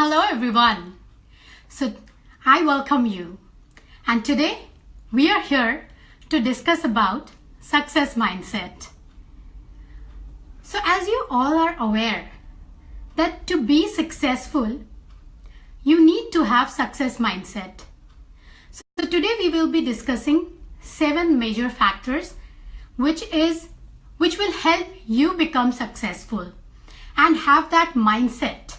Hello everyone. So I welcome you, and today we are here to discuss about success mindset. So as you all are aware that to be successful you need to have success mindset. So today we will be discussing 7 major factors which will help you become successful and have that mindset,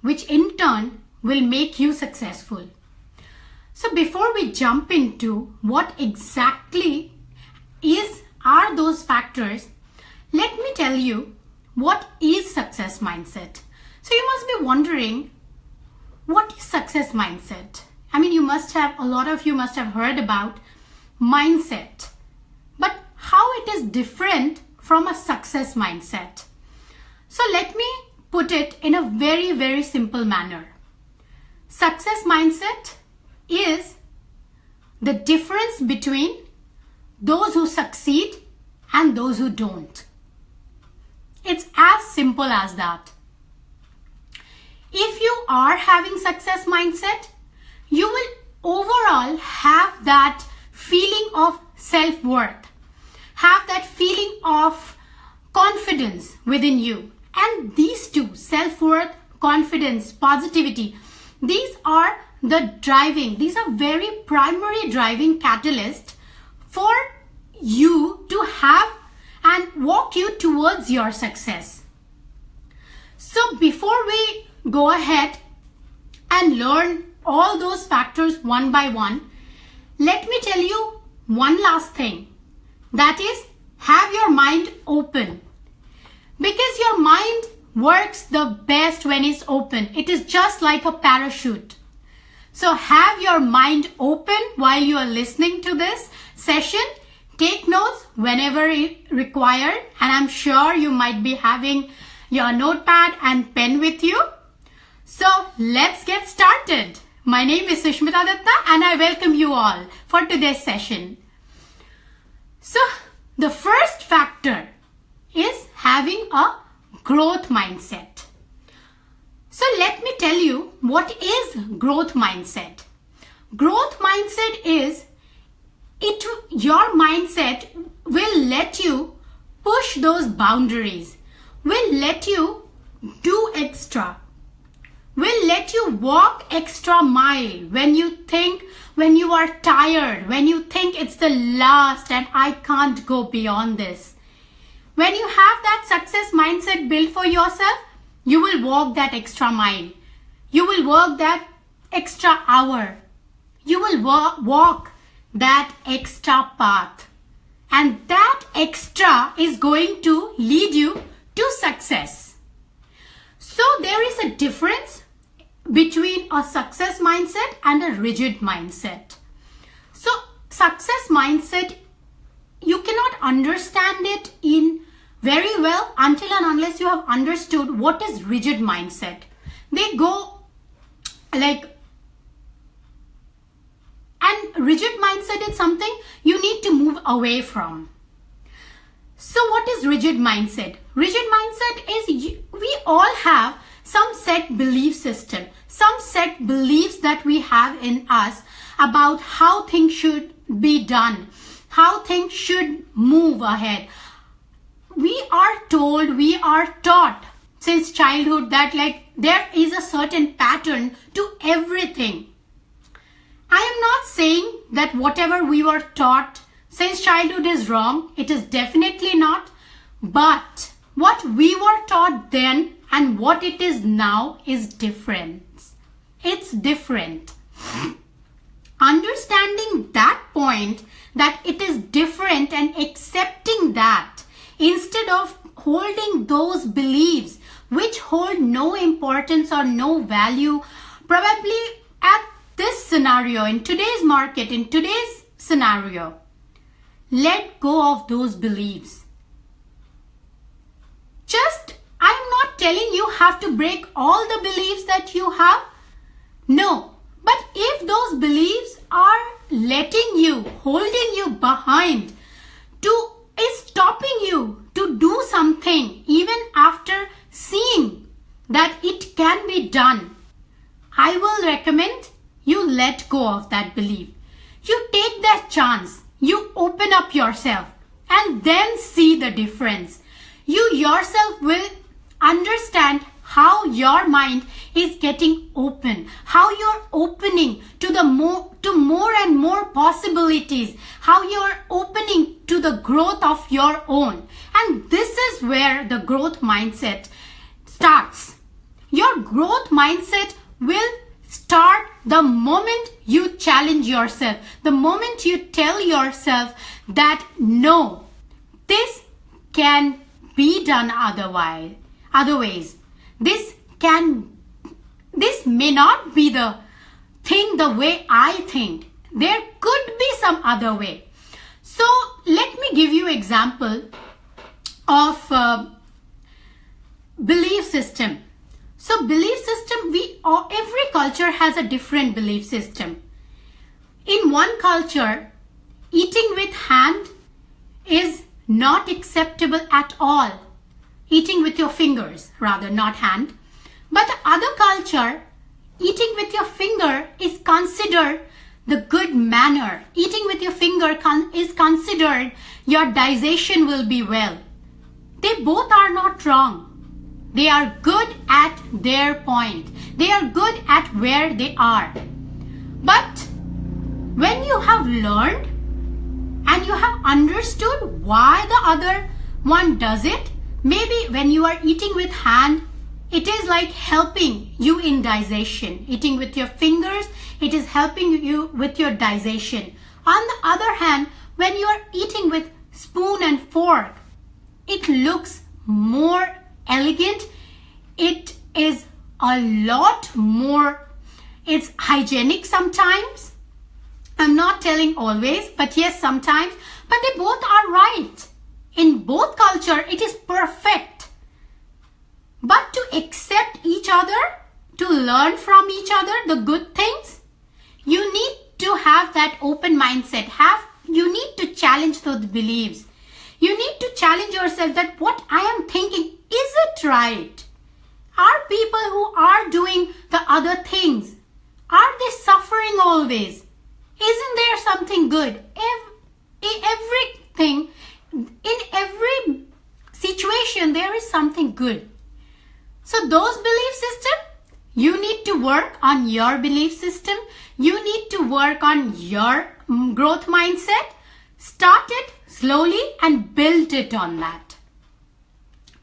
which in turn will make you successful. So before we jump into what exactly are those factors, let me tell you what is success mindset. So you must be wondering, what is success mindset? I mean, a lot of you must have heard about mindset, but how it is different from a success mindset. So let me put it in a very, very simple manner. Success mindset is the difference between those who succeed and those who don't. It's as simple as that. If you are having success mindset, you will overall have that feeling of self-worth, have that feeling of confidence within you. And these two, self-worth, confidence, positivity, these are very primary driving catalysts for you to have and walk you towards your success. So before we go ahead and learn all those factors one by one, let me tell you one last thing. That is, have your mind open. Because your mind works the best when it's open. It is just like a parachute. So have your mind open while you are listening to this session. Take notes whenever required, and I'm sure you might be having your notepad and pen with you. So let's get started. My name is Sushmita Datta and I welcome you all for today's session. So the first factor is having a growth mindset. So let me tell you what is growth mindset. Growth mindset is your mindset will let you push those boundaries, will let you do extra, will let you walk extra mile when you are tired, when you think it's the last and I can't go beyond this. When you have that success mindset built for yourself, you will walk that extra mile. You will work that extra hour. You will walk that extra path. And that extra is going to lead you to success. So there is a difference between a success mindset and a rigid mindset. So success mindset, you cannot understand it in very well until and unless you have understood what is rigid mindset. They go like, and rigid mindset is something you need to move away from. So what is rigid mindset? Rigid mindset is we all have some set belief system, some set beliefs that we have in us about how things should be done, how things should move ahead. We are told, we are taught since childhood that there is a certain pattern to everything. I am not saying that whatever we were taught since childhood is wrong. It is definitely not. But what we were taught then and what it is now is different. It's different. Understanding that point, that it is different, and accepting that, instead of holding those beliefs which hold no importance or no value, probably at this scenario, in today's market, in today's scenario, let go of those beliefs. I'm not telling you have to break all the beliefs that you have. No, but if those beliefs are holding you behind, is stopping you to do something even after seeing that it can be done, I will recommend you let go of that belief. You take that chance. You open up yourself and then see the difference. You yourself will understand how your mind is getting open, how you're opening to more and more possibilities, how you're opening to the growth of your own. And this is where the growth mindset starts. Your growth mindset will start the moment you challenge yourself, the moment you tell yourself that no, this can be done other ways. This may not be the thing the way I think. There could be some other way. So let me give you example of belief system. So belief system, every culture has a different belief system. In one culture, eating with hand is not acceptable at all. Eating with your fingers, rather, not hand. But the other culture, eating with your finger is considered the good manner. Eating with your finger is considered your digestion will be well. They both are not wrong. They are good at their point. They are good at where they are. But when you have learned and you have understood why the other one does it, maybe when you are eating with hand, it is like helping you in digestion. Eating with your fingers, it is helping you with your digestion. On the other hand, when you are eating with spoon and fork, it looks more elegant. It is a lot more, it's hygienic sometimes. I'm not telling always, but yes, sometimes. But they both are right. In both culture, it is perfect. But to accept each other, to learn from each other the good things, you need to have that open mindset. You need to challenge those beliefs. You need to challenge yourself that what I am thinking, is it right? Are people who are doing the other things, are they suffering always? Isn't there something good? Everything, in every situation, there is something good. So those belief system, you need to work on your belief system. You need to work on your growth mindset. Start it slowly and build it on that.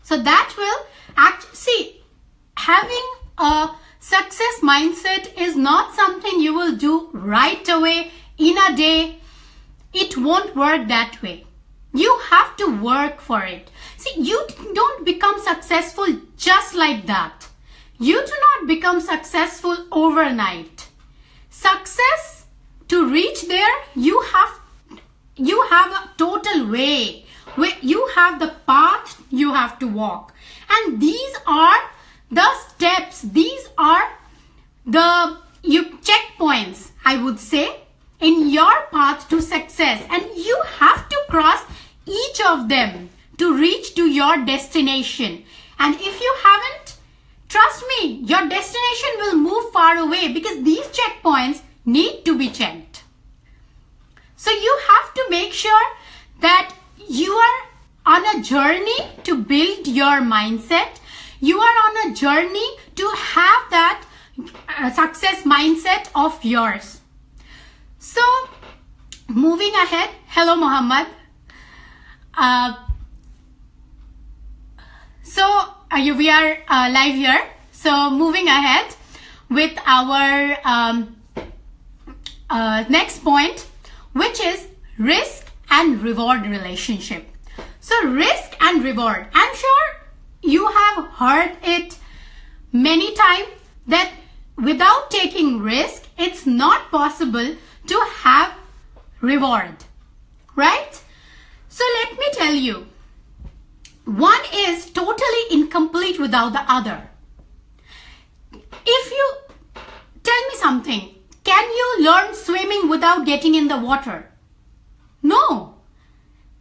So that will having a success mindset is not something you will do right away in a day. It won't work that way. You have to work for it. See, you don't become successful just like that. You do not become successful overnight. Success, to reach there, you have a total way. You have the path you have to walk. And these are the steps. These are the checkpoints, I would say, in your path to success. And you have to cross each of them to reach to your destination. And if you haven't, trust me, your destination will move far away because these checkpoints need to be checked. So you have to make sure that you are on a journey to build your mindset. You are on a journey to have that success mindset of yours. So moving ahead, hello Muhammad. We are live here. So moving ahead with our next point, which is risk and reward relationship. So risk and reward. I'm sure you have heard it many times that without taking risk, it's not possible to have reward, right? So let me tell you, one is totally incomplete without the other. If you tell me something, can you learn swimming without getting in the water? No.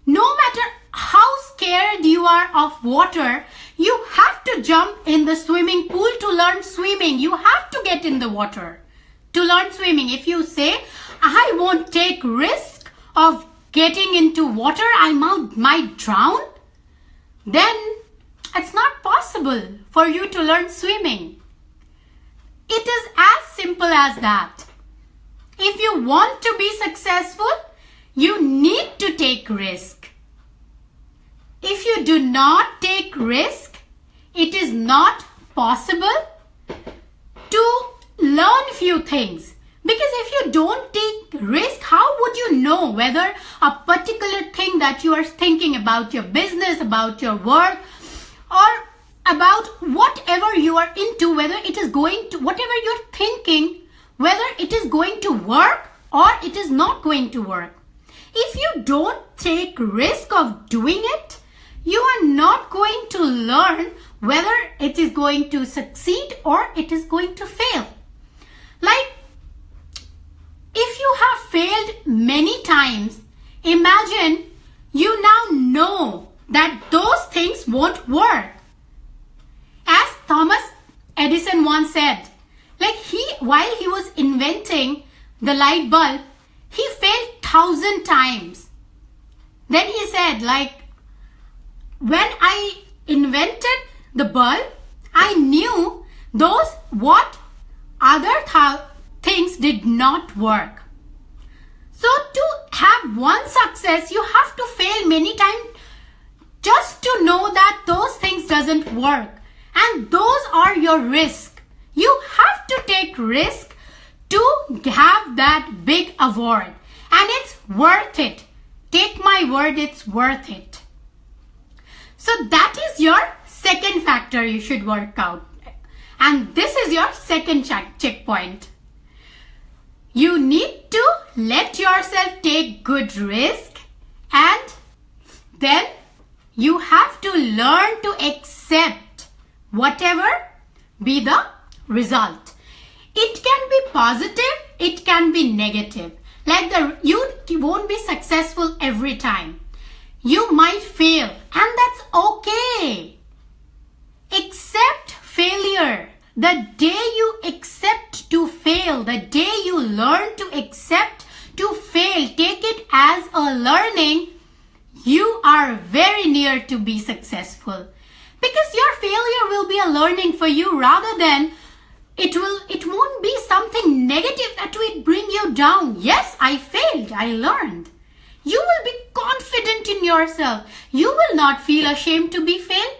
No matter how scared you are of water, You have to jump in the swimming pool to learn swimming. You have to get in the water to learn swimming. If you say, I won't take risk of getting into water, I might drown, then it's not possible for you to learn swimming. It is as simple as that. If you want to be successful, you need to take risk. If you do not take risk, it is not possible to learn few things. Because if you don't take risk, how would you know whether a particular thing that you are thinking about your business, about your work, or about whatever you are into, whether it is going to, whatever you're thinking, whether it is going to work or it is not going to work. If you don't take risk of doing it, you are not going to learn whether it is going to succeed or it is going to fail. Like, if you have failed many times, imagine you now know that those things won't work. As Thomas Edison once said, like while he was inventing the light bulb, he failed 1,000 times. Then he said, like, when I invented the bulb, I knew what other things did not work. So to have one success, you have to fail many times just to know that those things doesn't work. And those are your risk. You have to take risk to have that big award. And it's worth it. Take my word, it's worth it. So that is your second factor you should work out. And this is your second checkpoint. You need to let yourself take good risk, and then you have to learn to accept whatever be the result. It can be positive, it can be negative. Like you won't be successful every time. You might fail, and that's okay. Accept failure. The day you accept to fail, the day you learn to accept to fail, take it as a learning, you are very near to be successful. Because your failure will be a learning for you, rather than it won't be something negative that will bring you down. Yes, I failed, I learned. You will be confident in yourself. You will not feel ashamed to be failed.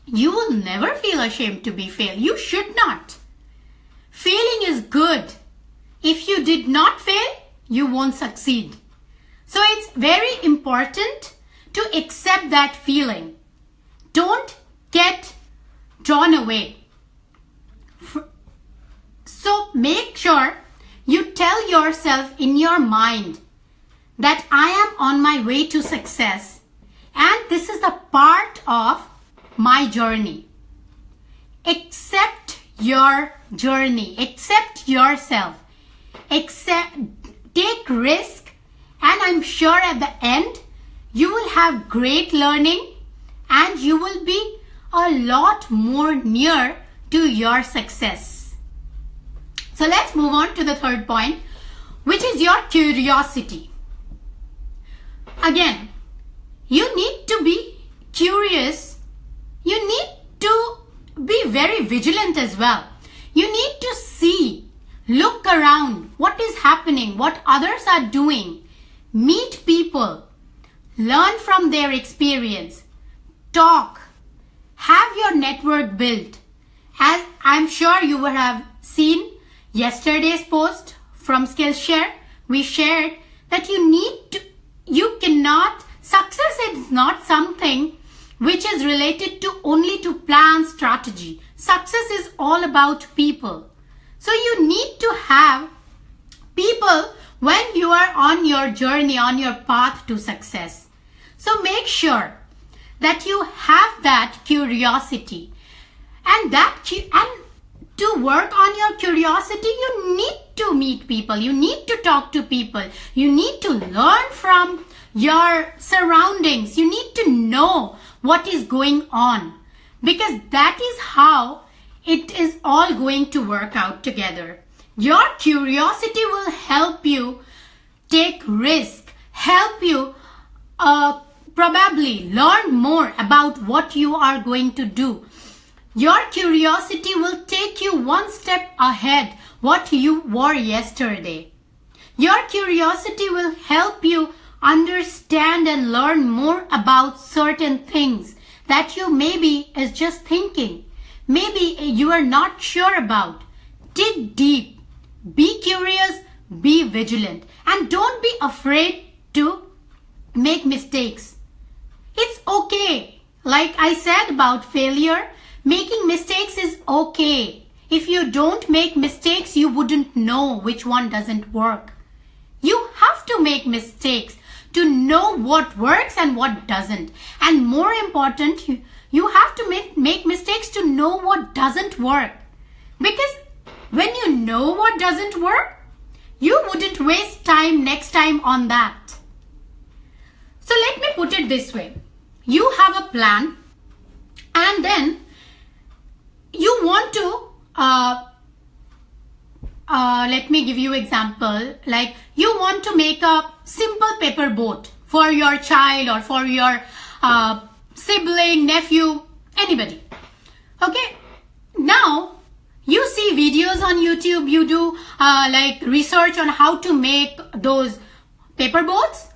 You will never feel ashamed to be failed. You should not. Failing is good. If you did not fail, you won't succeed. So it's very important to accept that feeling. Don't get drawn away. So make sure you tell yourself in your mind that I am on my way to success, and this is the part of my journey. Accept your journey. Accept yourself. Take risk, and I'm sure at the end you will have great learning and you will be a lot more near to your success. So let's move on to the third point, which is your curiosity. Again, you need to be curious. You need to be very vigilant as well. You need to see, look around, what is happening, what others are doing. Meet people, learn from their experience, talk, have your network built. As I'm sure you would have seen yesterday's post from Skillshare, we shared that success is not something which is related to only to plan strategy. Success is all about people. So you need to have people when you are on your journey, on your path to success. So make sure that you have that curiosity, and to work on your curiosity, you need to meet people, you need to talk to people, you need to learn from your surroundings, you need to know what is going on, because that is how it is all going to work out together. Your curiosity will help you take risk, help you probably learn more about what you are going to do. Your curiosity will take you one step ahead what you were yesterday. Your curiosity will help you understand and learn more about certain things that you maybe is just thinking. Maybe you are not sure about. Dig deep. Be curious. Be vigilant. And don't be afraid to make mistakes. It's okay. Like I said about failure, making mistakes is okay. If you don't make mistakes, you wouldn't know which one doesn't work. You have to make mistakes to know what works and what doesn't. And more important, you have to make mistakes to know what doesn't work. Because when you know what doesn't work, you wouldn't waste time next time on that. So let me put it this way. You have a plan and then you want to, let me give you example. Like you want to make a simple paper boat for your child or for your sibling, nephew, anybody. Okay. Now you see videos on YouTube. You do like research on how to make those paper boats.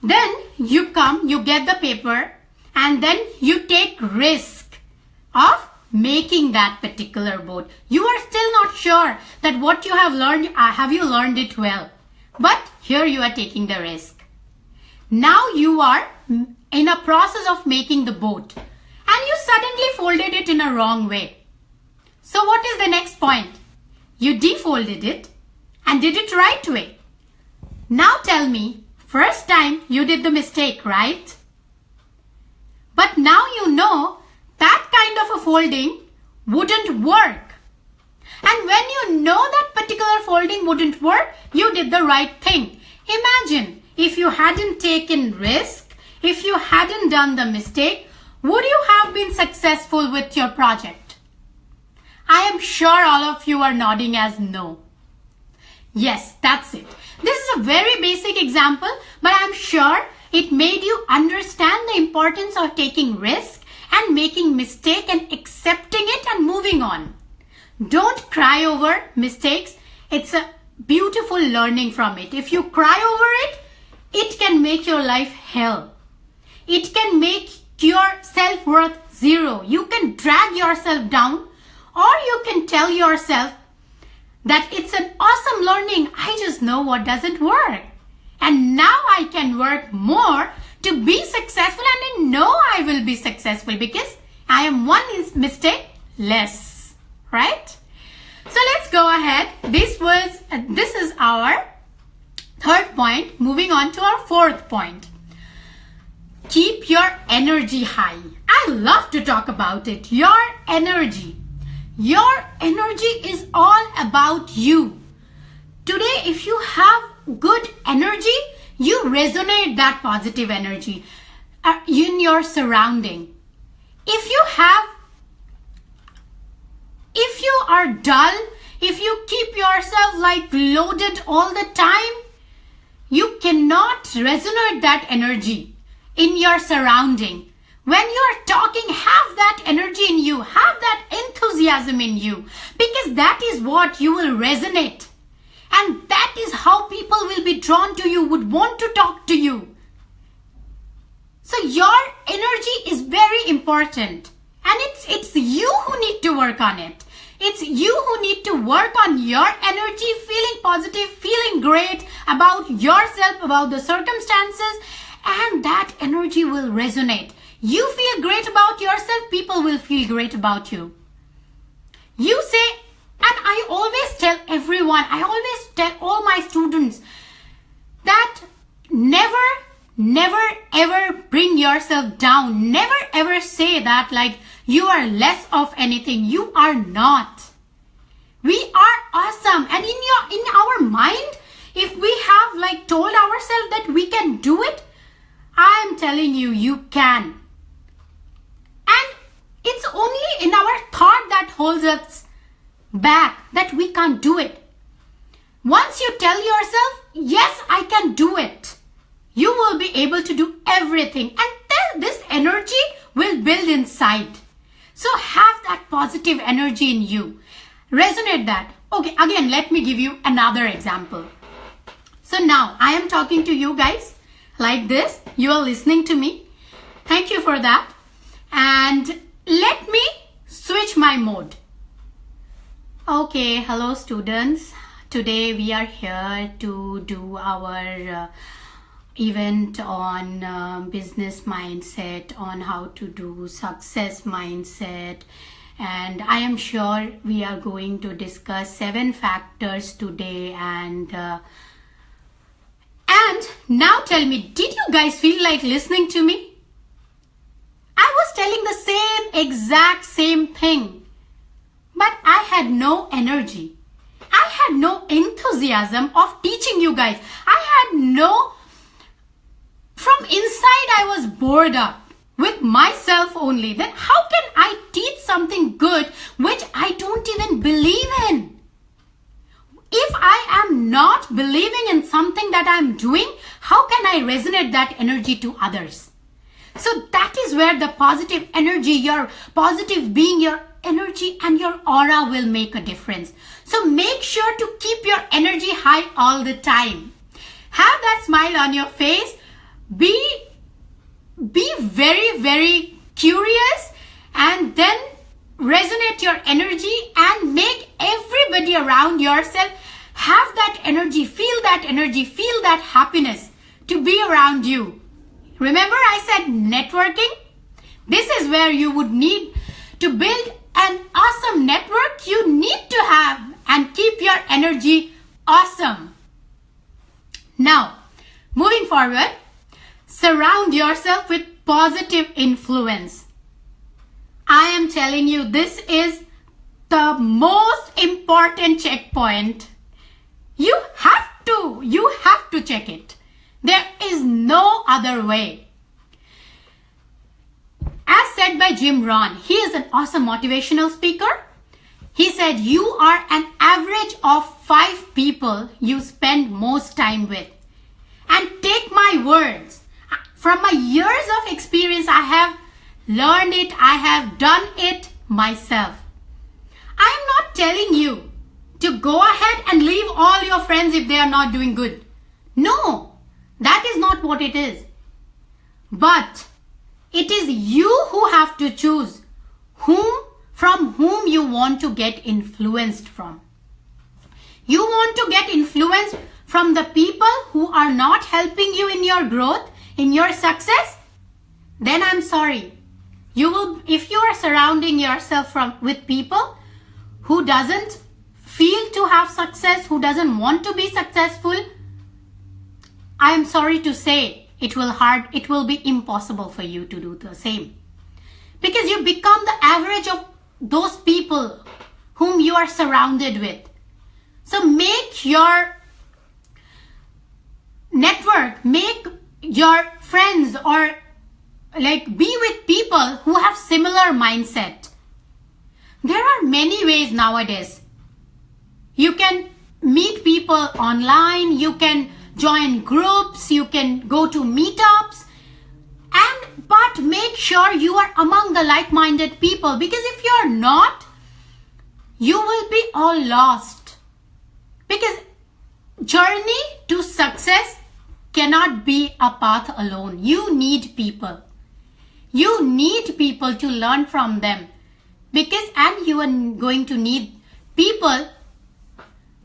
Then you come, you get the paper and then you take risk of making that particular boat. You are still not sure that what you have learned, have you learned it well? But here you are taking the risk. Now you are in a process of making the boat and you suddenly folded it in a wrong way. So what is the next point? You defolded it and did it right way. Now tell me, first time you did the mistake, right? But now you know that kind of a folding wouldn't work. And when you know that particular folding wouldn't work, you did the right thing. Imagine if you hadn't taken risk, if you hadn't done the mistake, would you have been successful with your project? I am sure all of you are nodding as no. Yes, that's it. This is a very basic example, but I'm sure it made you understand the importance of taking risk and making mistake and accepting it and moving on. Don't cry over mistakes. It's a beautiful learning from it. If you cry over it, it can make your life hell. It can make your self-worth zero. You can drag yourself down, or you can tell yourself that it's an awesome learning. I just know what doesn't work. And now I can work more to be successful, and I know I will be successful because I am one mistake less, right? So let's go ahead. This is our third point. Moving on to our fourth point. Keep your energy high. I love to talk about it. Your energy. Your energy is all about you. Today, if you have good energy, you resonate that positive energy in your surrounding. If you are dull, if you keep yourself like loaded all the time, you cannot resonate that energy in your surrounding. When you are talking, have that energy in you, have that enthusiasm in you, because that is what you will resonate. And that is how people will be drawn to you, would want to talk to you. So your energy is very important. And it's you who need to work on it. It's you who need to work on your energy, feeling positive, feeling great about yourself, about the circumstances, and that energy will resonate. You feel great about yourself, people will feel great about you. You say, and I always tell everyone, I always tell all my students that never ever bring yourself down. Never ever say that like you are less of anything. You are not. We are awesome. And in our mind, if we have like told ourselves that we can do it, I am telling you, you can. It's only in our thought that holds us back, that we can't do it. Once you tell yourself, yes, I can do it, you will be able to do everything, and then this energy will build inside. So have that positive energy in you. Resonate that. Okay, again, let me give you another example. So now I am talking to you guys like this. You are listening to me. Thank you for that. And let me switch my mode. Okay, hello students. Today we are here to do our event on business mindset, on how to do success mindset. And I am sure we are going to discuss 7 factors today. And now tell me, did you guys feel like listening to me? I was telling the exact same thing, but I had no energy. I had no enthusiasm of teaching you guys. From inside I was bored up with myself only. Then how can I teach something good which I don't even believe in? If I am not believing in something that I'm doing, how can I resonate that energy to others? So that is where the positive energy, your positive being, your energy and your aura will make a difference. So make sure to keep your energy high all the time. Have that smile on your face. Be very, very curious, and then resonate your energy and make everybody around yourself have that energy, feel that happiness to be around you. Remember I said networking? This is where you would need to build an awesome network. You need to have and keep your energy awesome. Now, moving forward, surround yourself with positive influence. I am telling you, this is the most important checkpoint. You have to check it. There is no other way. As said by Jim Rohn, he is an awesome motivational speaker. He said, you are an average of 5 people you spend most time with. And take my words, from my years of experience, I have learned it, I have done it myself. I am not telling you to go ahead and leave all your friends if they are not doing good. No, that is not what it is. But it is you who have to choose from whom you want to get influenced from. You want to get influenced from the people who are not helping you in your growth, in your success? Then I'm sorry. If you are surrounding yourself with people who doesn't feel to have success, who doesn't want to be successful, I am sorry to say it will be impossible for you to do the same. Because you become the average of those people whom you are surrounded with. So make your network, make your friends, or be with people who have similar mindset. There are many ways nowadays. You can meet people online, you can join groups, you can go to meetups, but make sure you are among the like-minded people, because if you are not, you will be all lost. Because journey to success cannot be a path alone. You need people. You need people to learn from them. And you are going to need people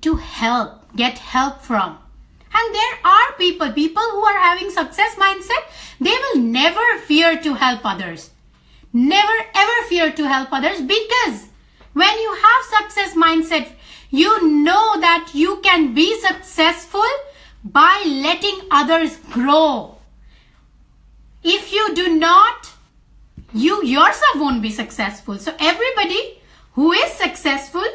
to get help from. And there are people who are having success mindset, they will never fear to help others. Never ever fear to help others, because when you have success mindset, you know that you can be successful by letting others grow. If you do not, you yourself won't be successful. So everybody who is successful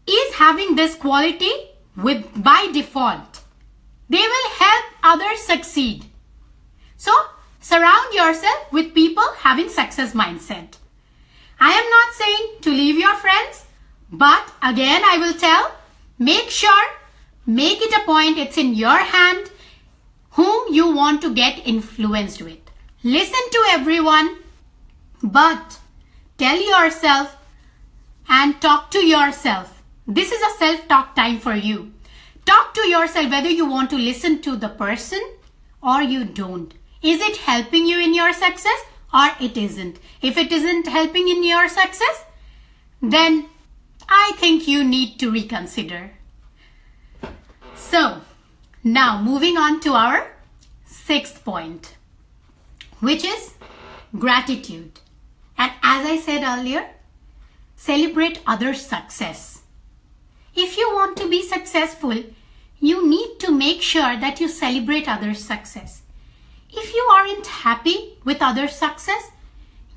is having this quality by default. They will help others succeed. So surround yourself with people having success mindset. I am not saying to leave your friends, but again I will tell, make sure, make it a point, it's in your hand whom you want to get influenced with. Listen to everyone, but tell yourself and talk to yourself. This is a self-talk time for you. Talk to yourself whether you want to listen to the person or you don't. Is it helping you in your success or it isn't? If it isn't helping in your success, then I think you need to reconsider. So, now moving on to our 6th point, which is gratitude. And as I said earlier, celebrate others' success. If you want to be successful, you need to make sure that you celebrate others' success. If you aren't happy with others' success,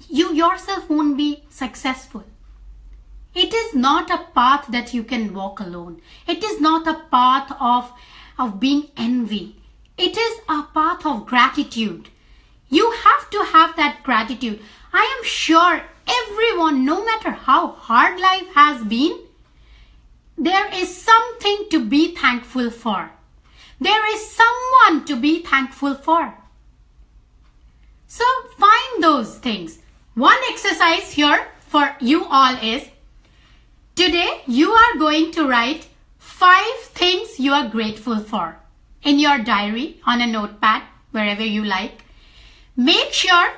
you yourself won't be successful. It is not a path that you can walk alone. It is not a path of being envy. It is a path of gratitude. You have to have that gratitude. I am sure everyone, no matter how hard life has been, there is something to be thankful for. There is someone to be thankful for. So find those things. One exercise here for you all is, today you are going to write 5 things you are grateful for in your diary, on a notepad, wherever you like. Make sure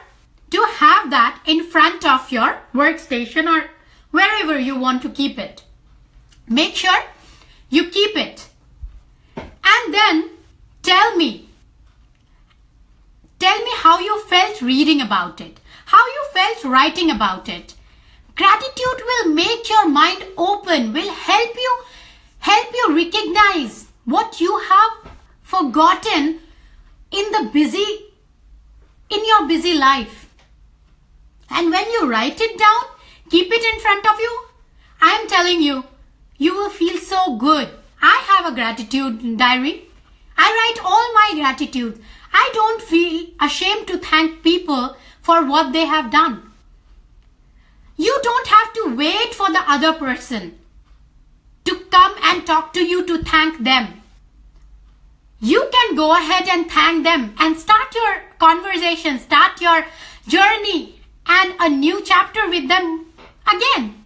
to have that in front of your workstation or wherever you want to keep it. Make sure you keep it. And then tell me how you felt reading about it, how you felt writing about it. Gratitude will make your mind open, will help you recognize what you have forgotten in your busy life. And when you write it down, keep it in front of you, I am telling you, you will feel so good. I have a gratitude diary. I write all my gratitude. I don't feel ashamed to thank people for what they have done. You don't have to wait for the other person to come and talk to you to thank them. You can go ahead and thank them and start your conversation, start your journey and a new chapter with them again.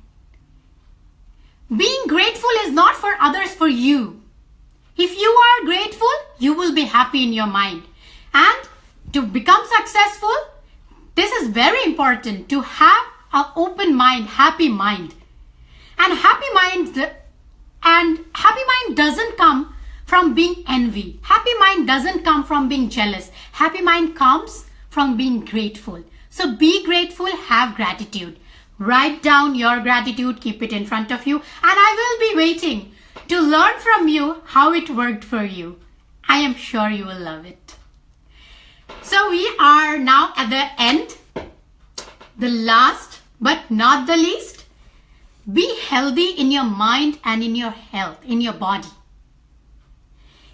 Being grateful is not for others, for you. If you are grateful, you will be happy in your mind. And to become successful, this is very important, to have an open mind, happy mind. And happy mind doesn't come from being envy. Happy mind doesn't come from being jealous. Happy mind comes from being grateful. So be grateful, have gratitude. Write down your gratitude, keep it in front of you, and I will be waiting to learn from you how it worked for you. I am sure you will love it. So we are now at the end. The last but not the least, be healthy in your mind and in your health, in your body.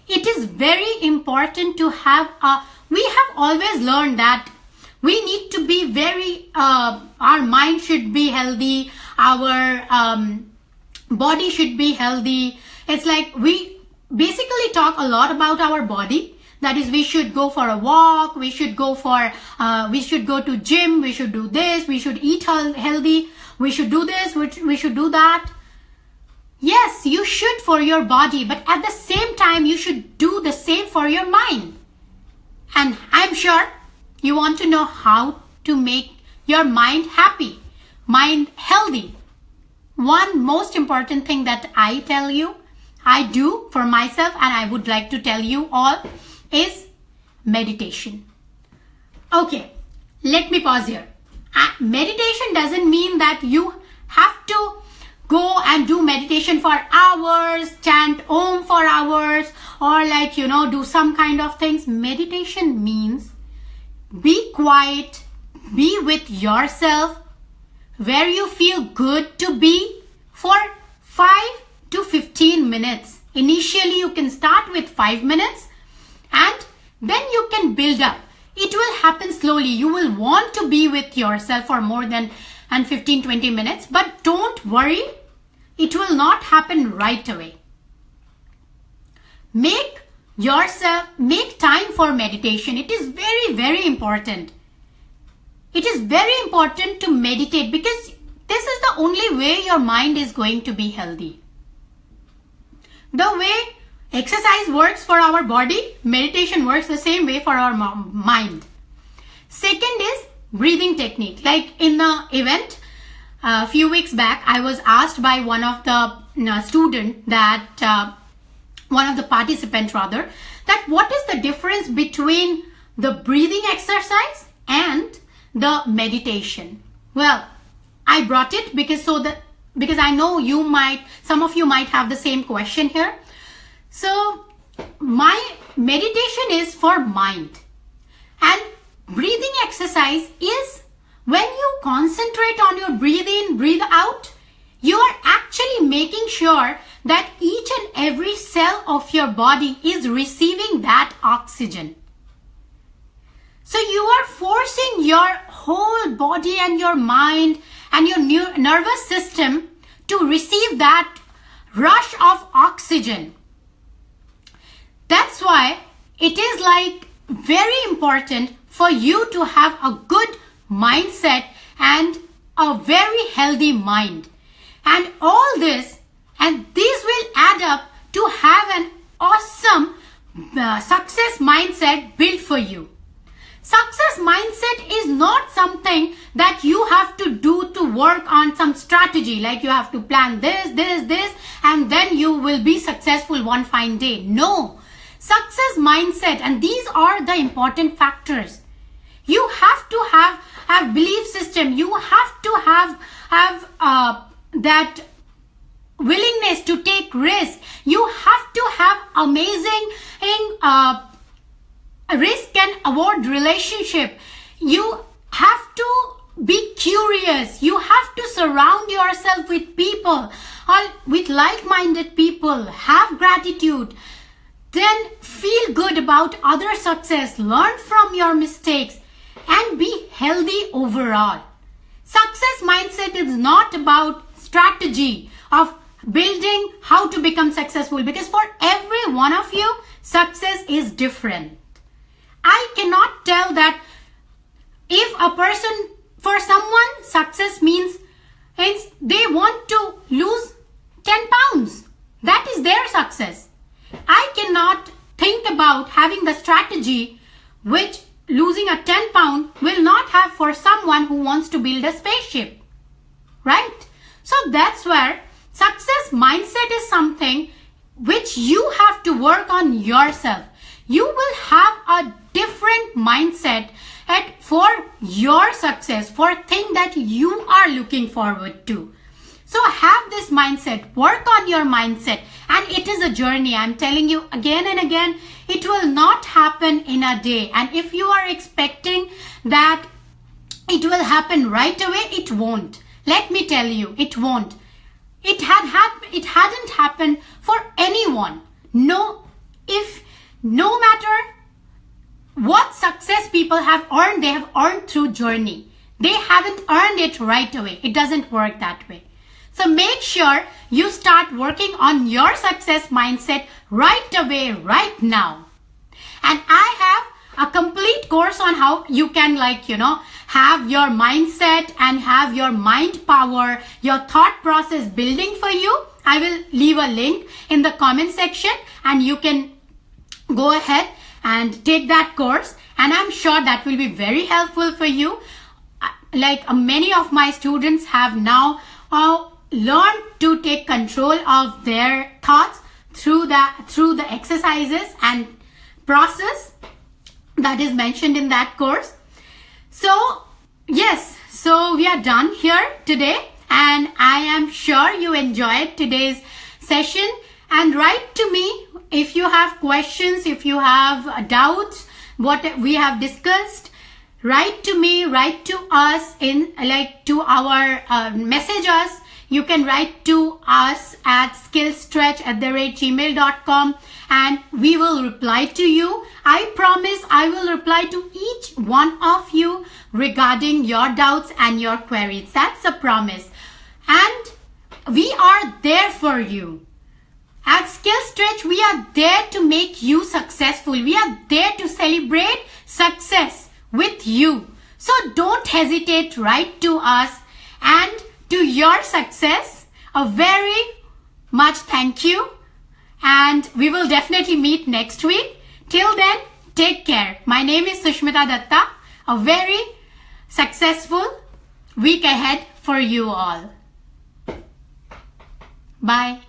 It is very important to have we have always learned that we need to be our mind should be healthy, our body should be healthy. It's like we basically talk a lot about our body. That is, we should go for a walk, we should go to gym, we should do this, we should eat healthy, we should do this, we should do that. Yes, you should for your body, but at the same time, you should do the same for your mind. And I'm sure you want to know how to make your mind happy, mind healthy. One most important thing that I tell you, I do for myself and I would like to tell you all is meditation. Okay, let me pause here. Meditation doesn't mean that you have to go and do meditation for hours, chant Om for hours, or do some kind of things. Meditation means be quiet, be with yourself, where you feel good to be for 5 to 15 minutes. Initially, you can start with 5 minutes and then you can build up. It will happen slowly. You will want to be with yourself for more than and 15-20 minutes. But don't worry, it will not happen right away. Make time for meditation. It is very, very important. It is very important to meditate because this is the only way your mind is going to be healthy. The way exercise works for our body, meditation works the same way for our mind. Second is breathing technique. Like in the event a few weeks back, I was asked by one of the participant rather, that what is the difference between the breathing exercise and the meditation. Well, I brought it because I know some of you might have the same question here. So my meditation is for mind, and breathing exercise is when you concentrate on your breathe in, breathe out, you are actually making sure that each and every cell of your body is receiving that oxygen. So you are forcing your whole body and your mind and your nervous system to receive that rush of oxygen. That's why it is like very important for you to have a good mindset and a very healthy mind. And all this, and these will add up to have an awesome success mindset built for you. Success mindset is not something that you have to do to work on some strategy, like you have to plan this, and then you will be successful one fine day. No. Success mindset, and these are the important factors. You have to have belief system. You have to have that willingness to take risk. You have to have amazing risk and award relationship. You have to be curious. You have to surround yourself with people, with like-minded people. Have gratitude. Then feel good about other success. Learn from your mistakes and be healthy overall. Success mindset is not about strategy of building how to become successful, because for every one of you, success is different. I cannot tell that if a person, for someone, success means they want to lose 10 pounds. That is their success. I cannot think about having the strategy which losing a 10 pound will not have for someone who wants to build a spaceship. Right? So that's where success mindset is something which you have to work on yourself. You will have a different mindset for your success, for things that you are looking forward to. So have this mindset, work on your mindset, and it is a journey. I'm telling you again and again, it will not happen in a day. And if you are expecting that it will happen right away, it won't. Let me tell you, it won't. It hadn't happened for anyone. No matter what success people have earned, they have earned through journey. They haven't earned it right away. It doesn't work that way. So make sure you start working on your success mindset right away, right now. And I have a complete course on how you can have your mindset and have your mind power, your thought process building for you. I will leave a link in the comment section and you can go ahead and take that course. And I'm sure that will be very helpful for you. Like many of my students have now learned to take control of their thoughts through the exercises and process that is mentioned in that course. So yes, so we are done here today, and I am sure you enjoyed today's session. And write to me if you have questions, if you have doubts, what we have discussed. Write to me, write to us to our message us you can write to us at skillstretch@gmail.com and we will reply to you. I promise I will reply to each one of you regarding your doubts and your queries. That's a promise. And we are there for you. At Skill Stretch, we are there to make you successful. We are there to celebrate success with you. So don't hesitate, write to us, and to your success, a very much thank you. And we will definitely meet next week. Till then, take care. My name is Sushmita Datta. A very successful week ahead for you all. Bye.